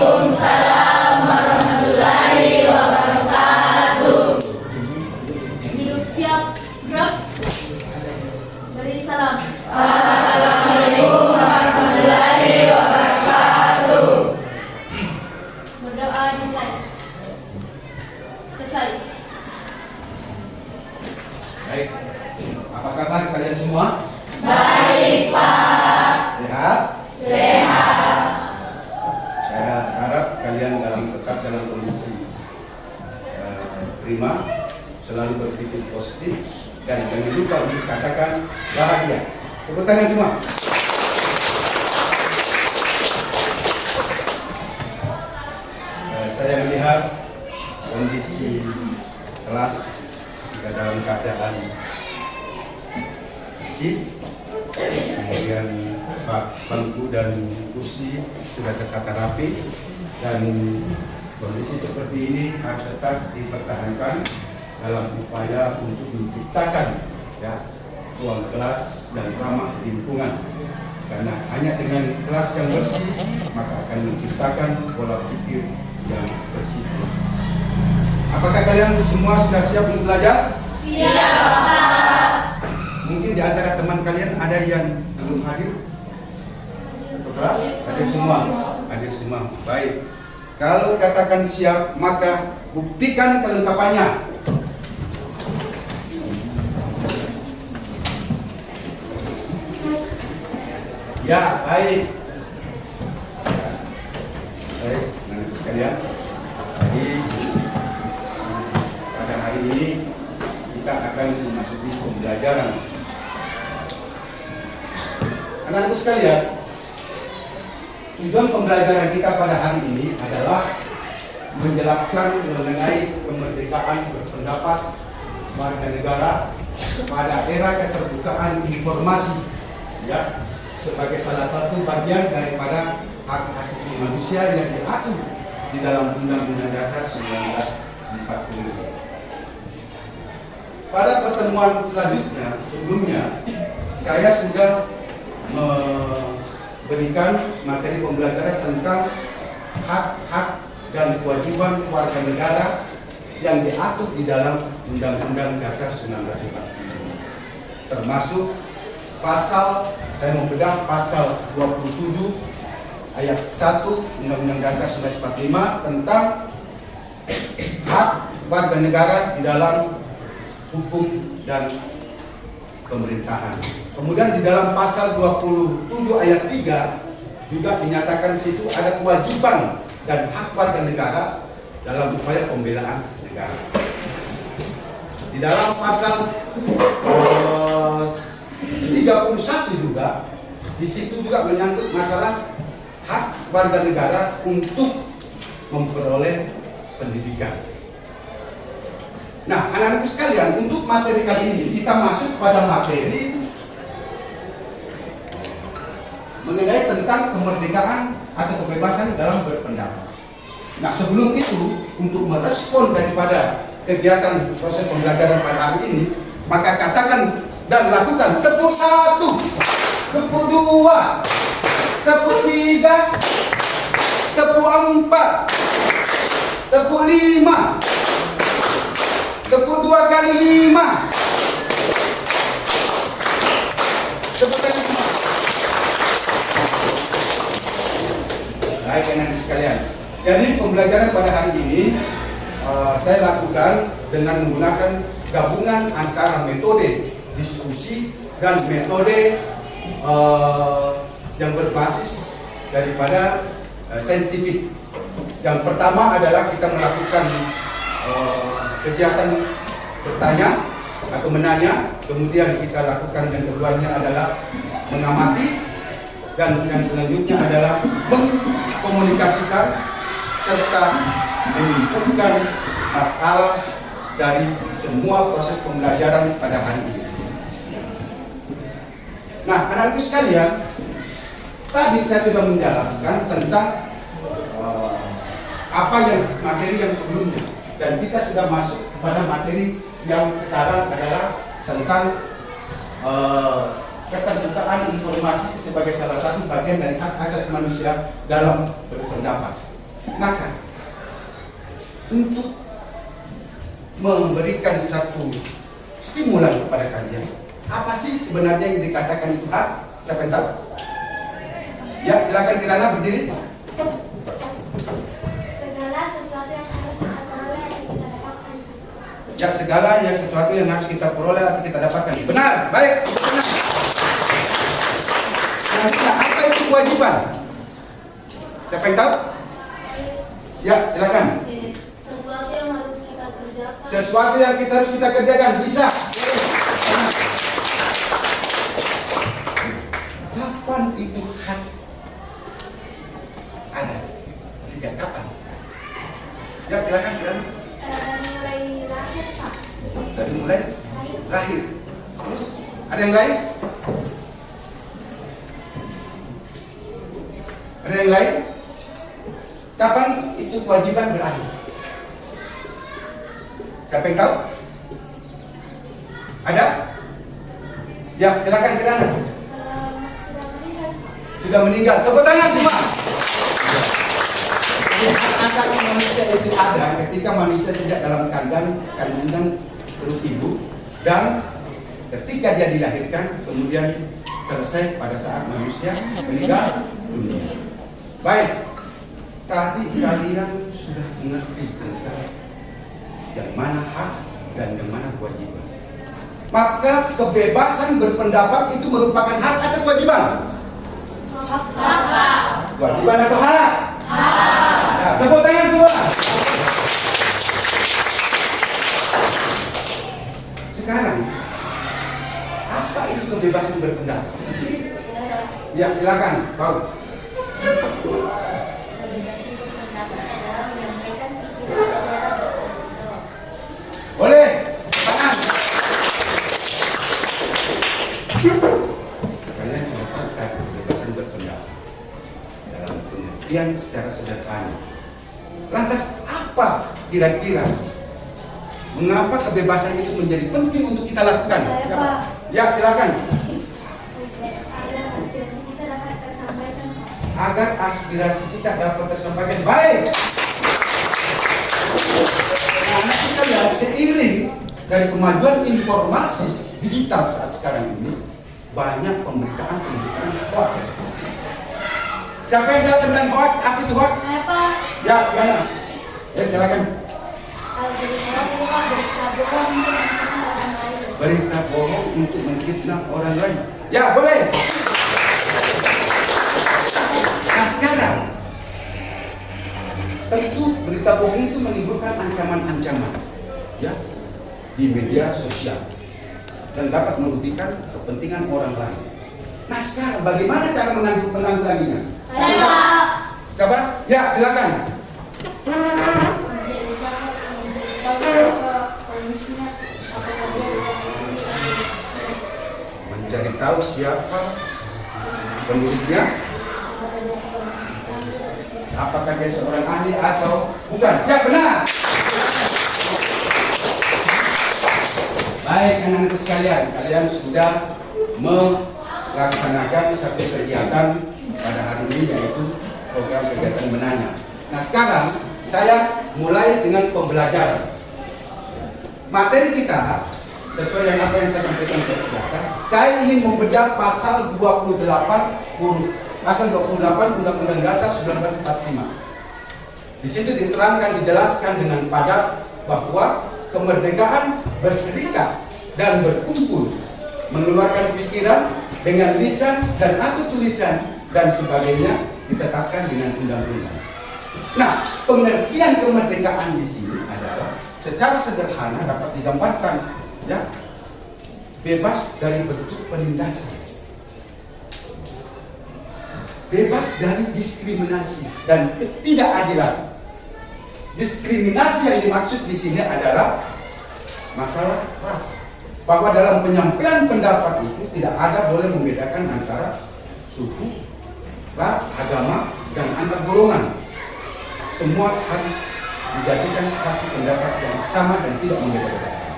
Waalaikumsalam warahmatullahi wabarakatuh. Duduk siap, gerak. Beri salam. Assalamualaikum warahmatullahi wabarakatuh. Berdoa dimulai. Selesai. Baik, apa kabar kalian semua? Baik, Pak. Sehat? Sehat. Saya harap kalian tetap dalam kondisi prima, selalu berpikir positif, dan jangan lupa untuk katakan bahagia. Tepuk tangan semua. Saya melihat kondisi kelas juga dalam keadaan bersih, kemudian bangku dan kursi sudah tertata rapi, dan kondisi seperti ini harus tetap dipertahankan dalam upaya untuk menciptakan ruang kelas dan ramah lingkungan, karena hanya dengan kelas yang bersih maka akan menciptakan pola pikir yang bersih. Apakah kalian semua sudah siap untuk belajar? Siap, Pak. Mungkin di antara teman kalian ada yang belum hadir ke kelas? Hadir semua? Hadir semua. Baik. Kalau katakan siap, maka buktikan kelengkapannya. Ya, baik. Baik, nanti sekalian. Jadi pada hari ini kita akan memasuki pembelajaran. Anak-anak sekalian, tujuan pembelajaran kita pada hari ini adalah menjelaskan mengenai kemerdekaan berpendapat warga negara pada era keterbukaan informasi, sebagai salah satu bagian daripada hak asasi manusia yang diatur di dalam Undang-Undang Dasar 1945. Pada pertemuan sebelumnya, saya sudah memberikan materi pembelajaran tentang hak-hak dan kewajiban warga negara yang diatur di dalam Undang-Undang Dasar 1945, termasuk pasal, saya membedah pasal 27 ayat 1 Undang-Undang Dasar 1945 tentang hak warga negara di dalam hukum dan pemerintahan. Kemudian di dalam pasal 27 ayat 3 juga dinyatakan situ ada kewajiban dan hak warga negara dalam upaya pembelaan negara. Di dalam pasal 31 juga, di situ juga menyangkut masalah hak warga negara untuk memperoleh pendidikan. Nah, anak-anak sekalian, untuk materi kali ini kita masuk pada materi mengenai tentang kemerdekaan atau kebebasan dalam berpendapat. Nah, sebelum itu, untuk merespon daripada kegiatan proses pembelajaran pada hari ini, maka katakan dan lakukan tepuk 1, tepuk 2, tepuk 3, tepuk 4, tepuk 5, tepuk 2 kali 5, tepuk kali 5. Baik, anak-anak sekalian. Jadi pembelajaran pada hari ini saya lakukan dengan menggunakan gabungan antara metode diskusi dan metode yang berbasis daripada saintifik. Yang pertama adalah kita melakukan kegiatan bertanya atau menanya, kemudian kita lakukan yang keduanya adalah mengamati, dan yang selanjutnya adalah mengkomunikasikan serta menyimpulkan masalah dari semua proses pembelajaran pada hari ini. Nah, anak-anak sekalian, tadi saya sudah menjelaskan tentang apa yang materi yang sebelumnya, dan kita sudah masuk pada materi yang sekarang adalah tentang keterbukaan informasi sebagai salah satu bagian dari hak asasi manusia dalam berpendapat. Maka untuk memberikan satu stimulan kepada kalian, apa sih sebenarnya yang dikatakan itu hak? Siapa yang tahu? Ya, silakan Kirana berdiri. Segala sesuatu yang harus kita peroleh atau kita dapatkan. Ya, segala yang sesuatu yang harus kita peroleh atau kita dapatkan. Benar, baik. Benar. Nah, apa itu kewajiban? Siapa yang tahu? Ya, silakan. Sesuatu yang harus kita kerjakan. Sesuatu yang harus kita kerjakan, bisa. Kapan itu hak ada? Sejak kapan? Ya, silakan Kirana. Mulai lahir, Pak. Dari mulai lahir. Terus ada yang lain? Ada yang lain? Kapan itu kewajiban berakhir? Siapa yang tahu? Ada? Ya, silakan Kirana. Sudah meninggal, Pak. Sudah meninggal. Tepuk tangan semua. Hak asasi manusia itu ada ketika manusia tidak dalam kandungan perut ibu, dan ketika dia dilahirkan kemudian selesai pada saat manusia meninggal dunia. Baik, tadi kalian sudah mengerti tentang yang mana hak dan yang mana kewajiban. Maka kebebasan berpendapat itu merupakan hak atau kewajiban? Hak. Kewajiban atau hak? Ya, tepuk tangan semua. Sekarang, apa itu kebebasan berpendapat? Ya, silakan, Paul. Kebebasan berpendapat adalah menyampaikan pikiran secara bertanggung jawab. Boleh, tangan. Kalian sudah tahu kan kebebasan berpendapat dalam pengertian secara sederhana. Lantas apa kira-kira mengapa kebebasan itu menjadi penting untuk kita lakukan? Saya, Pak. Ya, silakan. Agar aspirasi kita dapat tersampaikan, Pak. Agar aspirasi kita dapat tersampaikan. Baik. Nah, nanti sekalian, seiring dari kemajuan informasi digital saat sekarang ini, banyak pemberitaan hoax. Siapa yang tahu tentang hoax? Apa itu hoax? Saya, Pak. Ya, Yana. Ya, silakan. Kalau berita itu, Pak, berita bohong untuk menfitnah orang lain. Berita bohong untuk menfitnah orang lain. Ya, boleh. Nah, sekarang tentu berita bohong itu menimbulkan ancaman-ancaman, ya, di media sosial dan dapat merugikan kepentingan orang lain. Nah, sekarang bagaimana cara menanggulanginya? Saya. Siapa? Ya, silakan. Menjadi siapa yang memberitahu penulisnya apakah dia seorang ahli. Mencari tahu siapa penulisnya, apakah dia seorang ahli atau bukan. Ya, benar. Baik, anak-anakku sekalian, kalian sudah melaksanakan satu kegiatan pada hari ini, yaitu program kegiatan menanya. Nah, sekarang saya mulai dengan pembelajaran. Materi kita sesuai dengan apa yang saya sampaikan di atas. Saya ingin membedah pasal 28 Undang-Undang Dasar 1945. Di situ diterangkan, dijelaskan dengan padat bahwa kemerdekaan berserikat dan berkumpul, mengeluarkan pikiran dengan lisan dan atau tulisan dan sebagainya ditetapkan dengan undang-undang. Nah, pengertian kemerdekaan di sini adalah secara sederhana dapat digambarkan, ya, bebas dari bentuk penindasan, bebas dari diskriminasi dan ketidakadilan. Diskriminasi yang dimaksud di sini adalah masalah ras, bahwa dalam penyampaian pendapat itu tidak ada boleh membedakan antara suku, ras, agama, dan antar golongan. Semua harus dijadikan satu pendapat yang sama dan tidak membeda-bedakan.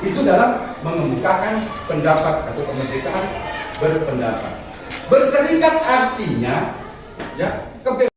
Itu dalam mengemukakan pendapat atau kemerdekaan berpendapat. Berserikat artinya, ya, kebebasan